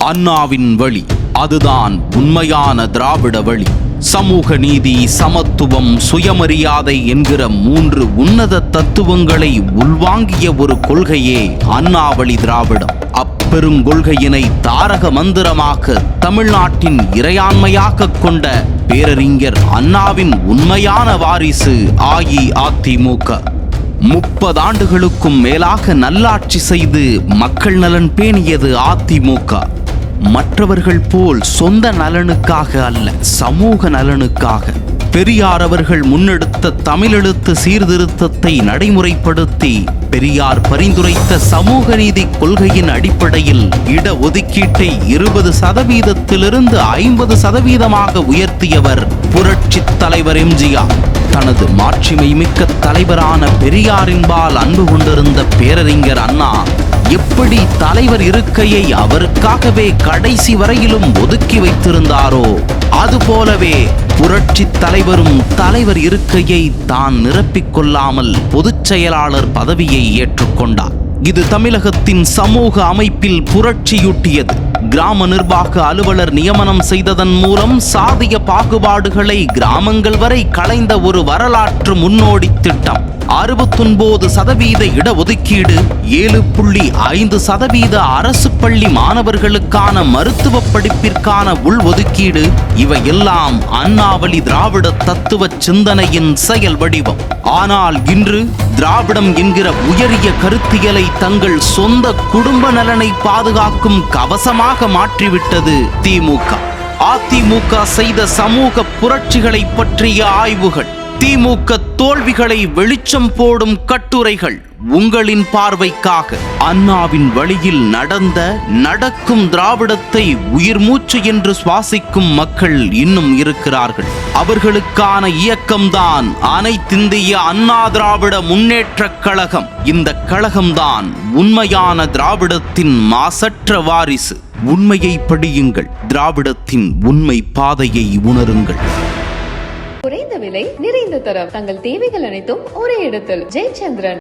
அண்ணாவின் வழி அதுதான் உண்மையான திராவிட வழி. சமூக நீதி, சமத்துவம், சுயமரியாதை என்கிற 3 உன்னத தத்துவங்களை உள்வாங்கிய ஒரு கொள்கையே அண்ணாவழி திராவிடம். அப்பெருங்கொள்கையினை தாரக மந்திரமாக தமிழ்நாட்டின் இறையாண்மையாக கொண்ட பேரறிஞர் அண்ணாவின் உண்மையான வாரிசு அஇஅதிமுக. 30 ஆண்டுகளுக்கும் மேலாக நல்லாட்சி செய்து மக்கள் நலன் பேணியது அதிமுக. மற்றவர்கள் போல் சொந்த நலனுக்காக அல்ல, சமூக நலனுக்காக. பெரியார் அவர்கள் முன்னெடுத்த தமிழெழுத்து சீர்திருத்தத்தை நடைமுறைப்படுத்தி பெரியார் பரிந்துரைத்த சமூக நீதி கொள்கையின் அடிப்படையில் இட ஒதுக்கீட்டை 20%-இலிருந்து 50%-ஆக உயர்த்தியவர் புரட்சி தலைவர் எம்ஜிஆர். தனது மாட்சிமை மிக்க தலைவரான பெரியாரின்பால் அன்பு கொண்டிருந்த பேரறிஞர் அண்ணா எப்படி தலைவர் இருக்கையை அவருக்காகவே கடைசி வரையிலும் ஒதுக்கி வைத்திருந்தாரோ, அதுபோலவே புரட்சி தலைவரும் தலைவர் இருக்கையை தான் நிரப்பிக் கொள்ளாமல் பொதுச் செயலாளர் பதவியை ஏற்றுக்கொண்டார். இது தமிழகத்தின் சமூக அமைப்பில் புரட்சியூட்டியது. கிராம நிர்வாக அலுவலர் நியமனம் செய்ததன் மூலம் சாதிய பாகுபாடுகளை கிராமங்கள் வரை களைந்த ஒரு வரலாற்று முன்னோடி திட்டம். 69% இடஒதுக்கீடு, 7.5% அரசு பள்ளி மாணவர்களுக்கான மருத்துவ படிப்பிற்கான உள்ஒதுக்கீடு, இவையெல்லாம் அண்ணாவழி திராவிட தத்துவ சிந்தனையின் செயல் வடிவம். ஆனால் இன்று திராவிடம் என்கிற உயரிய கருத்தியலை தங்கள் சொந்த குடும்ப நலனை பாதுகாக்கும் கவசமாக மாற்றிவிட்டது திமுக. அதிமுக செய்த சமூக புரட்சிகளை பற்றிய ஆய்வுகள், திமுக தோல்விகளை வெளிச்சம் போடும் கட்டுரைகள் உங்களின் பார்வைக்காக. அண்ணாவின் வழியில் நடக்கும் திராவிடத்தை உயிர் மூச்சு என்று சுவாசிக்கும் மக்கள் இன்னும் இருக்கிறார்கள். அவர்களுக்கான இயக்கம்தான் அனைத்திந்திய அண்ணா திராவிட முன்னேற்றக் கழகம். இந்த கழகம்தான் உண்மையான திராவிடத்தின் மாசற்ற வாரிசு. உண்மையை படியுங்கள், திராவிடத்தின் உண்மை பாதையை உணருங்கள். குறைந்த விலை, நிறைந்த தரம், தங்கள் தேவைகள் அனைத்தும் ஒரே இடத்தில். ஜெயச்சந்திரன்.